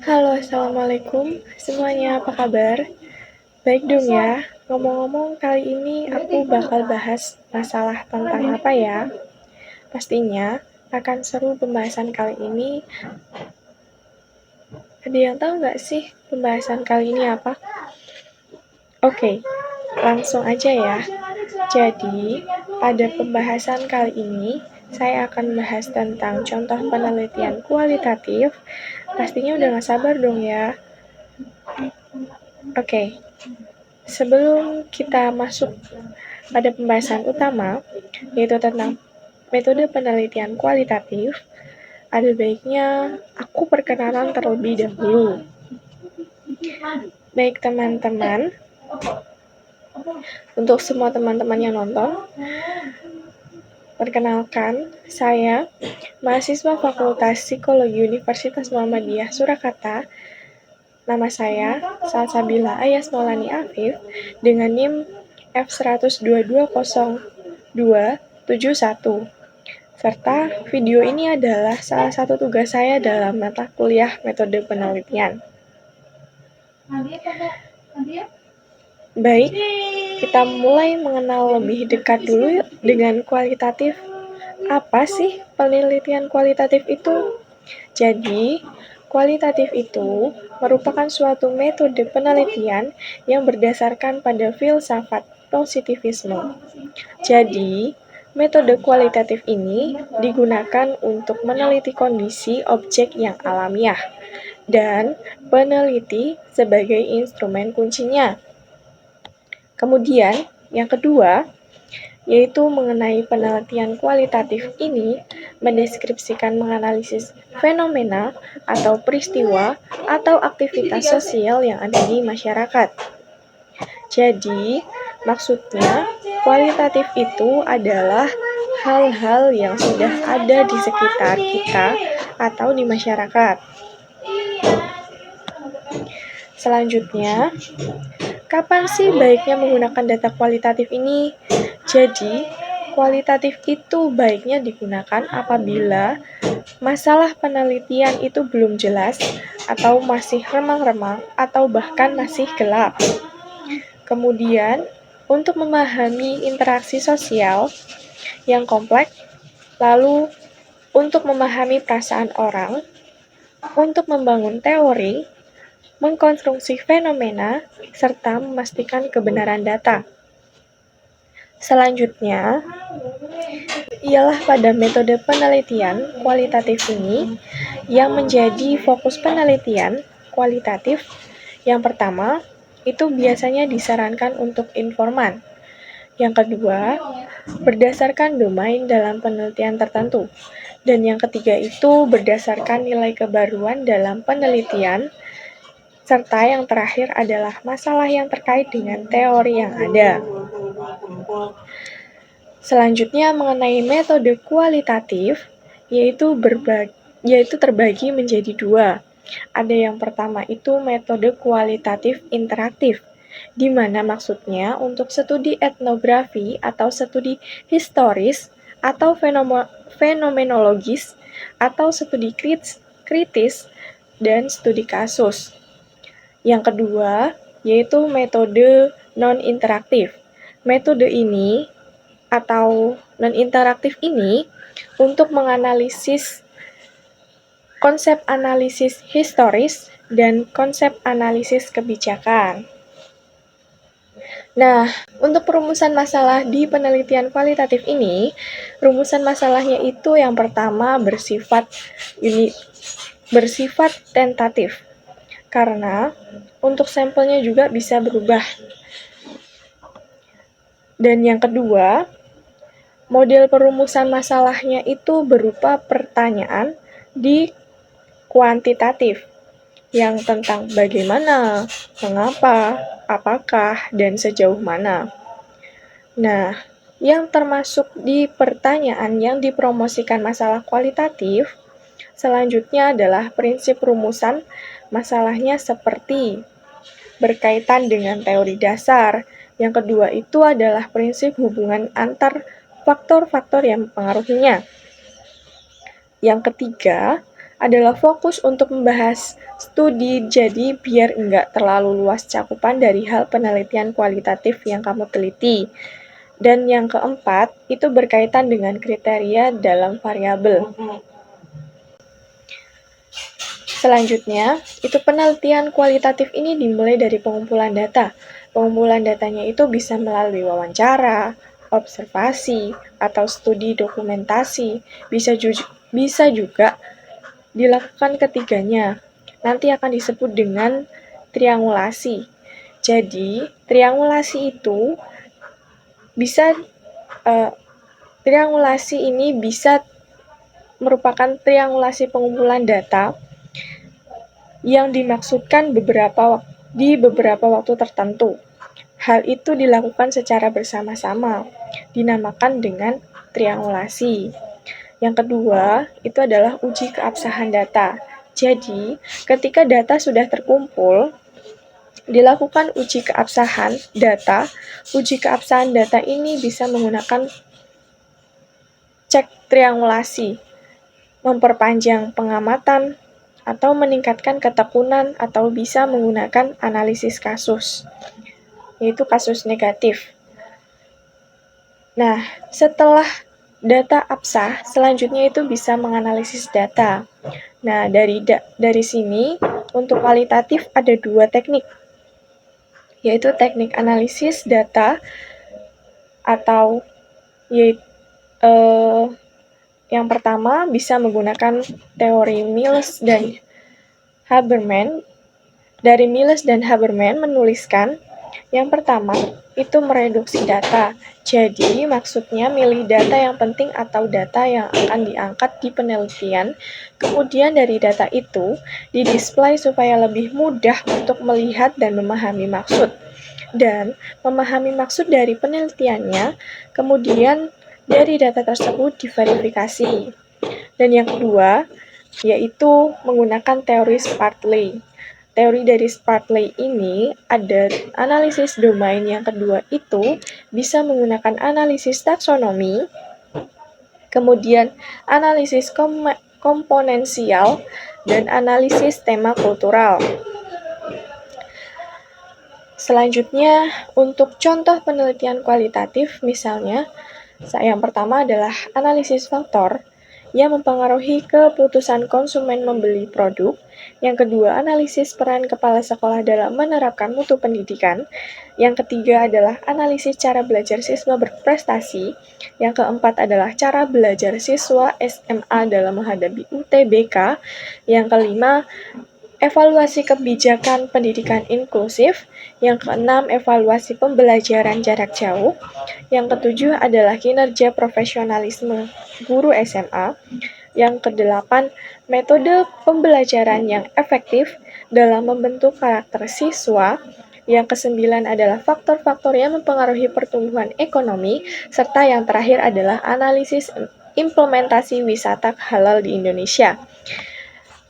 Halo, Assalamualaikum semuanya, apa kabar? Baik dong ya, ngomong-ngomong kali ini aku bakal bahas masalah tentang apa ya? Pastinya akan seru pembahasan kali ini. Ada yang tahu nggak sih pembahasan kali ini apa? Oke, langsung aja ya. Jadi, pada pembahasan kali ini, saya akan bahas tentang contoh penelitian kualitatif. Pastinya udah gak sabar dong ya. Oke, sebelum kita masuk pada pembahasan utama, yaitu tentang metode penelitian kualitatif, ada baiknya aku perkenalan terlebih dahulu. Baik teman-teman, untuk semua teman-teman yang nonton, perkenalkan, saya mahasiswa Fakultas Psikologi Universitas Muhammadiyah Surakarta. Nama saya Salsabila Ayas Maulani Afif dengan NIM F1220271. Serta video ini adalah salah satu tugas saya dalam mata kuliah metode penelitian. Baik, kita mulai mengenal lebih dekat dulu yuk dengan kualitatif. Apa sih penelitian kualitatif itu? Jadi, kualitatif itu merupakan suatu metode penelitian yang berdasarkan pada filsafat positivisme. Jadi, metode kualitatif ini digunakan untuk meneliti kondisi objek yang alamiah dan peneliti sebagai instrumen kuncinya. Kemudian, yang kedua, yaitu mengenai penelitian kualitatif ini mendeskripsikan menganalisis fenomena atau peristiwa atau aktivitas sosial yang ada di masyarakat. Jadi, maksudnya kualitatif itu adalah hal-hal yang sudah ada di sekitar kita atau di masyarakat. Selanjutnya, kapan sih baiknya menggunakan data kualitatif ini? Jadi, kualitatif itu baiknya digunakan apabila masalah penelitian itu belum jelas atau masih remang-remang atau bahkan masih gelap. Kemudian, untuk memahami interaksi sosial yang kompleks, lalu untuk memahami perasaan orang, untuk membangun teori, mengkonstruksi fenomena, serta memastikan kebenaran data. Selanjutnya, ialah pada metode penelitian kualitatif ini yang menjadi fokus penelitian kualitatif. Yang pertama, itu biasanya disarankan untuk informan. Yang kedua, berdasarkan domain dalam penelitian tertentu. Dan yang ketiga itu berdasarkan nilai kebaruan dalam penelitian. Serta yang terakhir adalah masalah yang terkait dengan teori yang ada. Selanjutnya mengenai metode kualitatif, yaitu terbagi menjadi dua. Ada yang pertama itu metode kualitatif interaktif, di mana maksudnya untuk studi etnografi atau studi historis atau fenomenologis atau studi kritis dan studi kasus. Yang kedua, yaitu metode non-interaktif. Metode ini atau non-interaktif ini untuk menganalisis konsep analisis historis dan konsep analisis kebijakan. Nah, untuk perumusan masalah di penelitian kualitatif ini, rumusan masalahnya itu yang pertama bersifat tentatif. Karena untuk sampelnya juga bisa berubah. Dan yang kedua, model perumusan masalahnya itu berupa pertanyaan di kuantitatif yang tentang bagaimana, mengapa, apakah, dan sejauh mana. Nah, yang termasuk di pertanyaan yang dipromosikan masalah kualitatif, selanjutnya adalah prinsip rumusan masalahnya seperti berkaitan dengan teori dasar. Yang kedua itu adalah prinsip hubungan antar faktor-faktor yang mempengaruhinya. Yang ketiga adalah fokus untuk membahas studi, jadi biar enggak terlalu luas cakupan dari hal penelitian kualitatif yang kamu teliti. Dan yang keempat, itu berkaitan dengan kriteria dalam variabel. Selanjutnya, itu penelitian kualitatif ini dimulai dari pengumpulan data. Pengumpulan datanya itu bisa melalui wawancara, observasi, atau studi dokumentasi. Bisa juga dilakukan ketiganya. Nanti akan disebut dengan triangulasi. Jadi, triangulasi itu bisa triangulasi ini bisa merupakan triangulasi pengumpulan data yang dimaksudkan di beberapa waktu tertentu. Hal itu dilakukan secara bersama-sama, dinamakan dengan triangulasi. Yang kedua, itu adalah uji keabsahan data. Jadi, ketika data sudah terkumpul, dilakukan uji keabsahan data. Uji keabsahan data ini bisa menggunakan cek triangulasi, memperpanjang pengamatan, atau meningkatkan ketekunan, atau bisa menggunakan analisis kasus, yaitu kasus negatif. Nah, setelah data absah, selanjutnya itu bisa menganalisis data. Nah, dari sini, untuk kualitatif ada dua teknik, yaitu teknik analisis data atau yang pertama bisa menggunakan teori Mills dan Habermas. Dari Mills dan Habermas menuliskan, yang pertama itu mereduksi data. Jadi maksudnya milih data yang penting atau data yang akan diangkat di penelitian. Kemudian dari data itu didisplay supaya lebih mudah untuk melihat dan memahami maksud. Dan memahami maksud dari penelitiannya, kemudian dari data tersebut diverifikasi. Dan yang kedua, yaitu menggunakan teori Spartley. Teori dari Spartley ini ada analisis domain. Yang kedua itu bisa menggunakan analisis taksonomi, kemudian analisis komponensial, dan analisis tema kultural. Selanjutnya, untuk contoh penelitian kualitatif, misalnya, yang pertama adalah analisis faktor yang mempengaruhi keputusan konsumen membeli produk. Yang kedua, analisis peran kepala sekolah dalam menerapkan mutu pendidikan. Yang ketiga adalah analisis cara belajar siswa berprestasi. Yang keempat adalah cara belajar siswa SMA dalam menghadapi UTBK. Yang kelima, evaluasi kebijakan pendidikan inklusif. Yang keenam, evaluasi pembelajaran jarak jauh. Yang ketujuh adalah kinerja profesionalisme guru SMA. Yang kedelapan, metode pembelajaran yang efektif dalam membentuk karakter siswa. Yang kesembilan adalah faktor-faktor yang mempengaruhi pertumbuhan ekonomi. Serta yang terakhir adalah analisis implementasi wisata halal di Indonesia.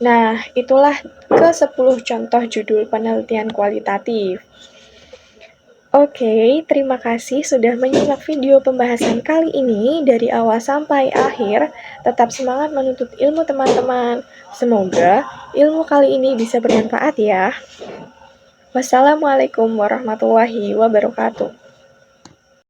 Nah, itulah ke-10 contoh judul penelitian kualitatif. Oke, terima kasih sudah menyimak video pembahasan kali ini dari awal sampai akhir. Tetap semangat menuntut ilmu teman-teman. Semoga ilmu kali ini bisa bermanfaat ya. Wassalamualaikum warahmatullahi wabarakatuh.